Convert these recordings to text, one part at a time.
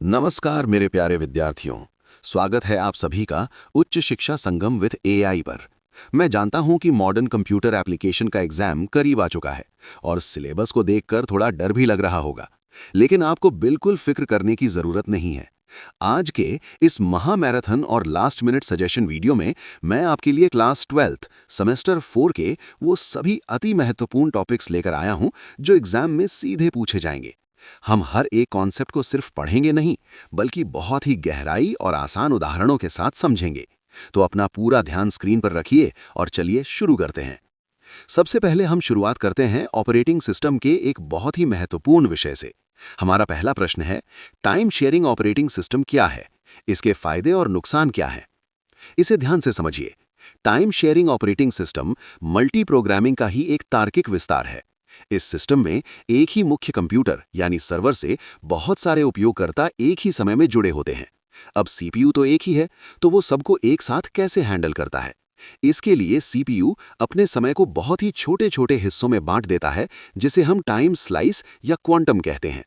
नमस्कार मेरे प्यारे विद्यार्थियों। स्वागत है आप सभी का उच्च शिक्षा संगम विद एआई पर। मैं जानता हूं कि मॉडर्न कंप्यूटर एप्लीकेशन का एग्जाम करीब आ चुका है और सिलेबस को देखकर थोड़ा डर भी लग रहा होगा। लेकिन आपको बिल्कुल फिक्र करने की जरूरत नहीं है। आज के इस महामैराथन और लास्ट मिनट सजेशन वीडियो में मैं आपके लिए क्लास 12th सेमेस्टर 4 के वो सभी अति महत्वपूर्ण टॉपिक्स लेकर आया हूं जो एग्जाम में सीधे पूछे जाएंगे। हम हर एक कॉन्सेप्ट को सिर्फ पढ़ेंगे नहीं, बल्कि बहुत ही गहराई और आसान उदाहरणों के साथ समझेंगे। तो अपना पूरा ध्यान स्क्रीन पर रखिए और चलिए शुरू करते हैं। सबसे पहले हम शुरुआत करते हैं ऑपरेटिंग सिस्टम के एक बहुत ही महत्वपूर्ण विषय से। हमारा पहला प्रश्न है, टाइम शेयरिंग ऑपरेटिंग सिस्टम क्या है? इसके फायदे और नुकसान क्या है? इसे ध्यान से समझिए। Time sharing operating system multi programming का ही एक तार्किक विस्तार है। इस सिस्टम में एक ही मुख्य कंप्यूटर यानी सर्वर से बहुत सारे उपयोगकर्ता एक ही समय में जुड़े होते हैं। अब सीपीयू तो एक ही है, तो वो सबको एक साथ कैसे हैंडल करता है? इसके लिए सीपीयू अपने समय को बहुत ही छोटे छोटे हिस्सों में बांट देता है, जिसे हम टाइम स्लाइस या क्वांटम कहते हैं।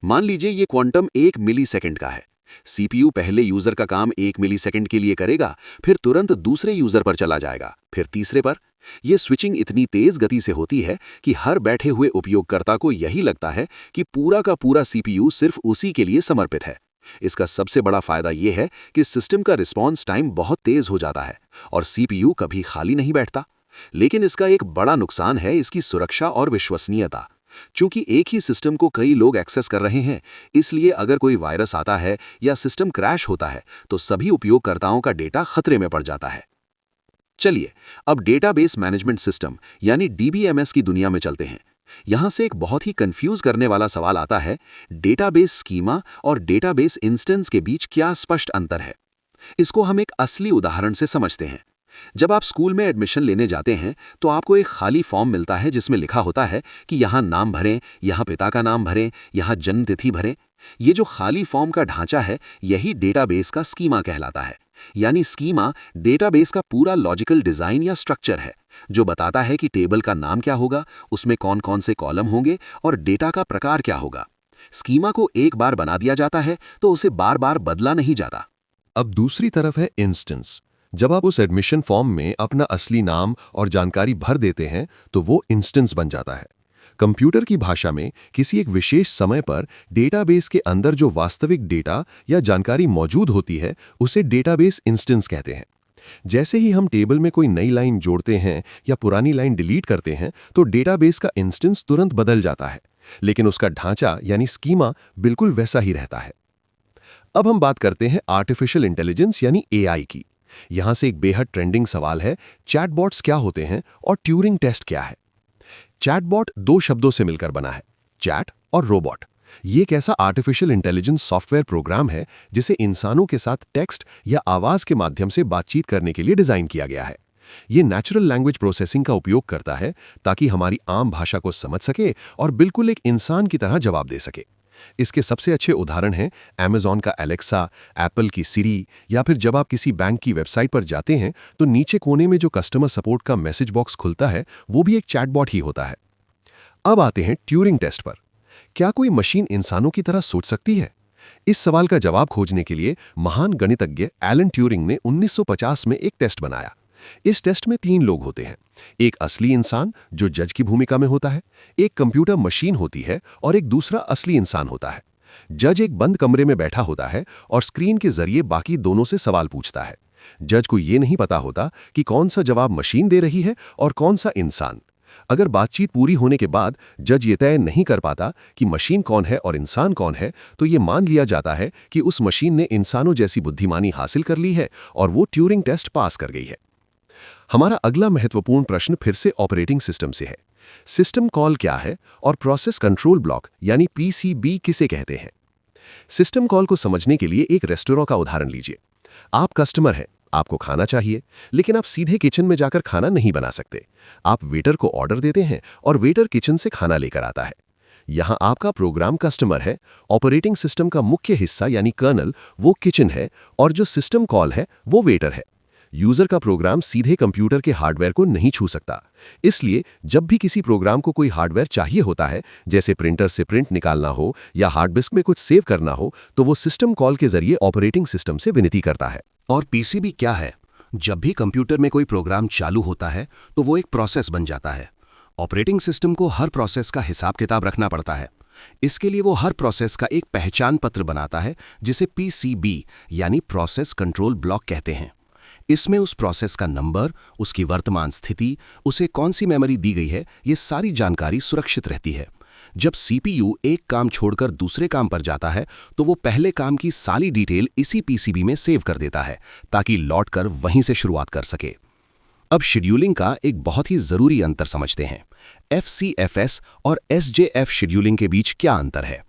मान लीजिए ये क्वांटम 1 मिलीसेकंड का है। सीपीयू पहले यूजर का काम 1 मिलीसेकंड के लिए करेगा, फिर तुरंत दूसरे यूजर पर चला जाएगा, फिर तीसरे पर। यह स्विचिंग इतनी तेज गति से होती है कि हर बैठे हुए उपयोगकर्ता को यही लगता है कि पूरा का पूरा सीपीयू सिर्फ उसी के लिए समर्पित है। इसका सबसे बड़ा फायदा यह है कि सिस्टम का रिस्पॉन्स टाइम बहुत तेज हो जाता है और सीपीयू कभी खाली नहीं बैठता। लेकिन इसका एक बड़ा नुकसान है इसकी सुरक्षा और विश्वसनीयता। चूंकि एक ही सिस्टम को कई लोग एक्सेस कर रहे हैं, इसलिए अगर कोई वायरस आता है या सिस्टम क्रैश होता है तो सभी उपयोगकर्ताओं का डेटा खतरे में पड़ जाता है। चलिए अब डेटाबेस मैनेजमेंट सिस्टम यानी डीबीएमएस की दुनिया में चलते हैं। यहां से एक बहुत ही कंफ्यूज करने वाला सवाल आता है, डेटाबेस स्कीमा और डेटाबेस इंस्टेंस के बीच क्या स्पष्ट अंतर है? इसको हम एक असली उदाहरण से समझते हैं। जब आप स्कूल में एडमिशन लेने जाते हैं तो आपको एक खाली फॉर्म मिलता है जिसमें लिखा होता है कि यहाँ नाम भरें, यहाँ पिता का नाम भरें, यहाँ जन्म तिथि भरें। ये जो खाली फॉर्म का ढांचा है, यही डेटाबेस का स्कीमा कहलाता है। यानी स्कीमा डेटाबेस का पूरा लॉजिकल डिजाइन या स्ट्रक्चर है, जो बताता है कि टेबल का नाम क्या होगा, उसमें कौन कौन से कॉलम होंगे और डेटा का प्रकार क्या होगा। स्कीमा को एक बार बना दिया जाता है तो उसे बार बार बदला नहीं जाता। अब दूसरी तरफ है इंस्टेंस। जब आप उस एडमिशन फॉर्म में अपना असली नाम और जानकारी भर देते हैं तो वो इंस्टेंस बन जाता है। कंप्यूटर की भाषा में किसी एक विशेष समय पर डेटाबेस के अंदर जो वास्तविक डेटा या जानकारी मौजूद होती है उसे डेटाबेस इंस्टेंस कहते हैं। जैसे ही हम टेबल में कोई नई लाइन जोड़ते हैं या पुरानी लाइन डिलीट करते हैं तो डेटाबेस का इंस्टेंस तुरंत बदल जाता है, लेकिन उसका ढांचा यानी स्कीमा बिल्कुल वैसा ही रहता है। अब हम बात करते हैं आर्टिफिशियल इंटेलिजेंस यानी एआई की। यहां से एक बेहद ट्रेंडिंग सवाल है, चैटबॉट्स क्या होते हैं और ट्यूरिंग टेस्ट क्या है? चैटबॉट दो शब्दों से मिलकर बना है, चैट और रोबोट। ये एक ऐसा आर्टिफिशियल इंटेलिजेंस सॉफ्टवेयर प्रोग्राम है जिसे इंसानों के साथ टेक्स्ट या आवाज के माध्यम से बातचीत करने के लिए डिजाइन किया गया है। ये नेचुरल लैंग्वेज प्रोसेसिंग का उपयोग करता है ताकि हमारी आम भाषा को समझ सके और बिल्कुल एक इंसान की तरह जवाब दे सके। इसके सबसे अच्छे उदाहरण हैं Amazon का एलेक्सा, एप्पल की सिरी, या फिर जब आप किसी बैंक की वेबसाइट पर जाते हैं तो नीचे कोने में जो कस्टमर सपोर्ट का मैसेज बॉक्स खुलता है वो भी एक चैटबॉट ही होता है। अब आते हैं ट्यूरिंग टेस्ट पर। क्या कोई मशीन इंसानों की तरह सोच सकती है? इस सवाल का जवाब खोजने के लिए महान गणितज्ञ एलन ट्यूरिंग ने 1950 में एक टेस्ट बनाया। इस टेस्ट में 3 लोग होते हैं, एक असली इंसान जो जज की भूमिका में होता है, एक कंप्यूटर मशीन होती है और एक दूसरा असली इंसान होता है। जज एक बंद कमरे में बैठा होता है और स्क्रीन के जरिए बाकी दोनों से सवाल पूछता है। जज को यह नहीं पता होता कि कौन सा जवाब मशीन दे रही है और कौन सा इंसान। अगर बातचीत पूरी होने के बाद जज ये तय नहीं कर पाता कि मशीन कौन है और इंसान कौन है, तो ये मान लिया जाता है कि उस मशीन ने इंसानों जैसी बुद्धिमानी हासिल कर ली है और वो ट्यूरिंग टेस्ट पास कर गई है। हमारा अगला महत्वपूर्ण प्रश्न फिर से ऑपरेटिंग सिस्टम से है। सिस्टम कॉल क्या है और प्रोसेस कंट्रोल ब्लॉक यानी पीसीबी किसे कहते हैं? सिस्टम कॉल को समझने के लिए एक रेस्टोरेंट का उदाहरण लीजिए। आप कस्टमर हैं, आपको खाना चाहिए, लेकिन आप सीधे किचन में जाकर खाना नहीं बना सकते। आप वेटर को ऑर्डर देते हैं और वेटर किचन से खाना लेकर आता है। यहां आपका प्रोग्राम कस्टमर है, ऑपरेटिंग सिस्टम का मुख्य हिस्सा यानी कर्नल वो किचन है और जो सिस्टम कॉल है वो वेटर है। यूजर का प्रोग्राम सीधे कंप्यूटर के हार्डवेयर को नहीं छू सकता। इसलिए जब भी किसी प्रोग्राम को कोई हार्डवेयर चाहिए होता है, जैसे प्रिंटर से प्रिंट निकालना हो या हार्ड डिस्क में कुछ सेव करना हो, तो वो सिस्टम कॉल के जरिए ऑपरेटिंग सिस्टम से विनती करता है। और पीसीबी क्या है? जब भी कंप्यूटर में कोई प्रोग्राम चालू होता है तो वो एक प्रोसेस बन जाता है। ऑपरेटिंग सिस्टम को हर प्रोसेस का हिसाब किताब रखना पड़ता है। इसके लिए वो हर प्रोसेस का एक पहचान पत्र बनाता है, जिसे पीसीबी यानी प्रोसेस कंट्रोल ब्लॉक कहते हैं। इसमें उस प्रोसेस का नंबर, उसकी वर्तमान स्थिति, उसे कौन सी मेमोरी दी गई है, ये सारी जानकारी सुरक्षित रहती है। जब सीपीयू एक काम छोड़कर दूसरे काम पर जाता है तो वो पहले काम की सारी डिटेल इसी पीसीबी में सेव कर देता है, ताकि लौटकर वहीं से शुरुआत कर सके। अब शेड्यूलिंग का एक बहुत ही जरूरी अंतर समझते हैं। एफसीएफएस और एसजेएफ शेड्यूलिंग के बीच क्या अंतर है?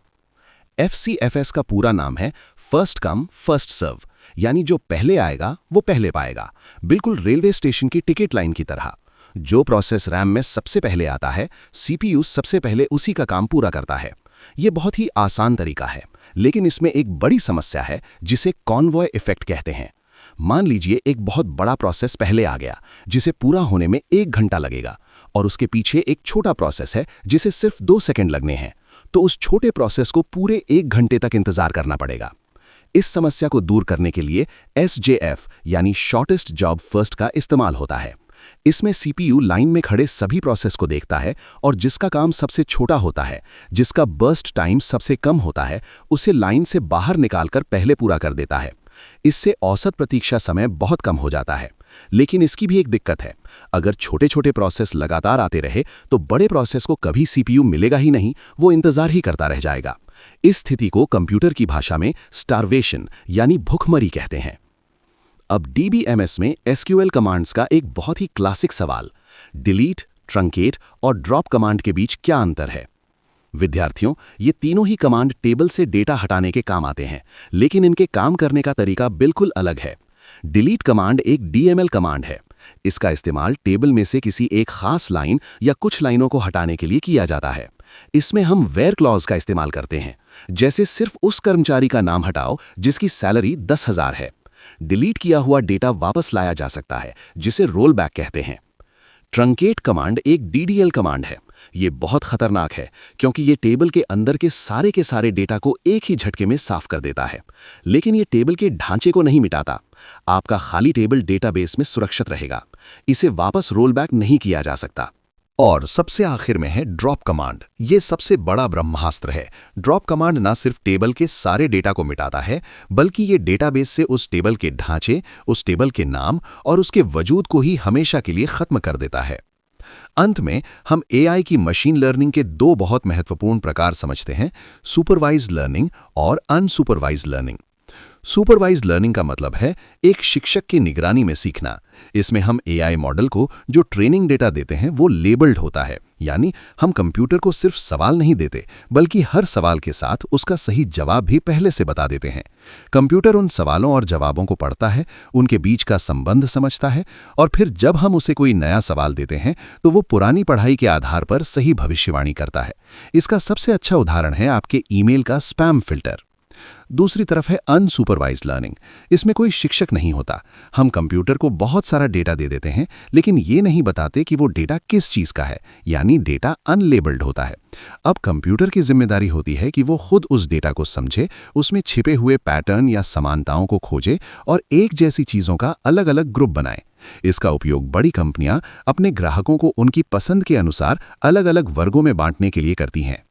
एफसीएफएस का पूरा नाम है फर्स्ट कम फर्स्ट सर्व, यानी जो पहले आएगा वो पहले पाएगा, बिल्कुल रेलवे स्टेशन की टिकट लाइन की तरह। जो प्रोसेस रैम में सबसे पहले आता है, सीपीयू सबसे पहले उसी का काम पूरा करता है। ये बहुत ही आसान तरीका है, लेकिन इसमें एक बड़ी समस्या है जिसे कॉन्वॉय इफेक्ट कहते हैं। मान लीजिए एक बहुत बड़ा प्रोसेस पहले आ गया, जिसे पूरा होने में 1 घंटा लगेगा, और उसके पीछे एक छोटा प्रोसेस है जिसे सिर्फ 2 सेकंड लगने हैं, तो उस छोटे प्रोसेस को पूरे 1 घंटे तक इंतजार करना पड़ेगा। इस समस्या को दूर करने के लिए एसजेएफ यानी शॉर्टेस्ट जॉब फर्स्ट का इस्तेमाल होता है। इसमें सीपीयू लाइन में खड़े सभी प्रोसेस को देखता है और जिसका काम सबसे छोटा होता है, जिसका बर्स्ट टाइम सबसे कम होता है, उसे लाइन से बाहर निकालकर पहले पूरा कर देता है। इससे औसत प्रतीक्षा समय बहुत कम हो जाता है। लेकिन इसकी भी एक दिक्कत है, अगर छोटे छोटे प्रोसेस लगातार आते रहे तो बड़े प्रोसेस को कभी सीपीयू मिलेगा ही नहीं, वो इंतजार ही करता रह जाएगा। इस स्थिति को कंप्यूटर की भाषा में स्टारवेशन यानी भूखमरी कहते हैं। अब डीबीएमएस में एसक्यूएल कमांड्स का एक बहुत ही क्लासिक सवाल, डिलीट, ट्रंकेट और ड्रॉप कमांड के बीच क्या अंतर है? विद्यार्थियों, ये तीनों ही कमांड टेबल से डेटा हटाने के काम आते हैं, लेकिन इनके काम करने का तरीका बिल्कुल अलग है। डिलीट कमांड एक डीएमएल कमांड है। इसका इस्तेमाल टेबल में से किसी एक खास लाइन या कुछ लाइनों को हटाने के लिए किया जाता है। इसमें हम वेयर क्लॉज का इस्तेमाल करते हैं, जैसे सिर्फ उस कर्मचारी का नाम हटाओ जिसकी सैलरी 10,000 है। डिलीट किया हुआ डेटा वापस लाया जा सकता है, जिसे रोल बैक कहते हैं। ट्रंकेट कमांड एक डीडीएल कमांड है। ये बहुत खतरनाक है क्योंकि ये टेबल के अंदर के सारे डेटा को एक ही झटके में साफ कर देता है, लेकिन ये टेबल के ढांचे को नहीं मिटाता। आपका खाली टेबल डेटाबेस में सुरक्षित रहेगा। इसे वापस रोल बैक नहीं किया जा सकता। और सबसे आखिर में है ड्रॉप कमांड। ये सबसे बड़ा ब्रह्मास्त्र है। ड्रॉप कमांड न सिर्फ टेबल के सारे डेटा को मिटाता है, बल्कि ये डेटाबेस से उस टेबल के ढांचे, उस टेबल के नाम और उसके वजूद को ही हमेशा के लिए खत्म कर देता है। अंत में हम एआई की मशीन लर्निंग के 2 बहुत महत्वपूर्ण प्रकार समझते हैं, सुपरवाइज्ड लर्निंग और अनसुपरवाइज्ड लर्निंग। सुपरवाइज्ड लर्निंग का मतलब है एक शिक्षक की निगरानी में सीखना। इसमें हम एआई मॉडल को जो ट्रेनिंग डेटा देते हैं वो लेबल्ड होता है, यानी हम कंप्यूटर को सिर्फ सवाल नहीं देते, बल्कि हर सवाल के साथ उसका सही जवाब भी पहले से बता देते हैं। कंप्यूटर उन सवालों और जवाबों को पढ़ता है, उनके बीच का संबंध समझता है, और फिर जब हम उसे कोई नया सवाल देते हैं तो वो पुरानी पढ़ाई के आधार पर सही भविष्यवाणी करता है। इसका सबसे अच्छा उदाहरण है आपके ईमेल का स्पैम फिल्टर। दूसरी तरफ है अनसुपरवाइज्ड लर्निंग। इसमें कोई शिक्षक नहीं होता। हम कंप्यूटर को बहुत सारा डेटा दे देते हैं, लेकिन ये नहीं बताते कि वो डेटा किस चीज का है, यानी डेटा अनलेबल्ड होता है। अब कंप्यूटर की जिम्मेदारी होती है कि वो खुद उस डेटा को समझे, उसमें छिपे हुए पैटर्न या समानताओं को खोजे और एक जैसी चीजों का अलग अलग ग्रुप बनाए। इसका उपयोग बड़ी कंपनियां अपने ग्राहकों को उनकी पसंद के अनुसार अलग अलग वर्गों में बांटने के लिए करती हैं।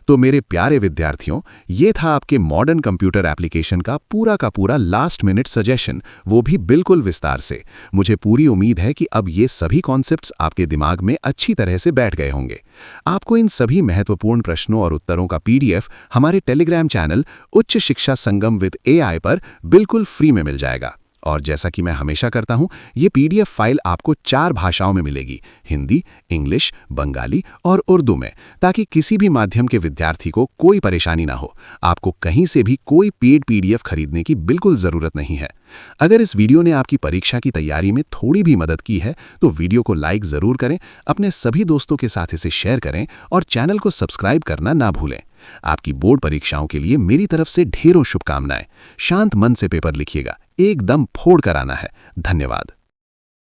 तो मेरे प्यारे विद्यार्थियों, ये था आपके मॉडर्न कंप्यूटर एप्लीकेशन का पूरा लास्ट मिनट सजेशन, वो भी बिल्कुल विस्तार से। मुझे पूरी उम्मीद है कि अब ये सभी कॉन्सेप्ट्स आपके दिमाग में अच्छी तरह से बैठ गए होंगे। आपको इन सभी महत्वपूर्ण प्रश्नों और उत्तरों का पीडीएफ हमारे टेलीग्राम चैनल उच्च शिक्षा संगम विद एआई पर बिल्कुल फ्री में मिल जाएगा। और जैसा कि मैं हमेशा करता हूं, ये पीडीएफ फाइल आपको 4 भाषाओं में मिलेगी, हिंदी, इंग्लिश, बंगाली और उर्दू में, ताकि किसी भी माध्यम के विद्यार्थी को कोई परेशानी ना हो। आपको कहीं से भी कोई पेड पीडीएफ खरीदने की बिल्कुल ज़रूरत नहीं है। अगर इस वीडियो ने आपकी परीक्षा की तैयारी में थोड़ी भी मदद की है तो वीडियो को लाइक ज़रूर करें, अपने सभी दोस्तों के साथ इसे शेयर करें और चैनल को सब्सक्राइब करना ना भूलें। आपकी बोर्ड परीक्षाओं के लिए मेरी तरफ से ढेरों शुभकामनाएं। शांत मन से पेपर लिखिएगा, एकदम फोड़ कर आना है। धन्यवाद।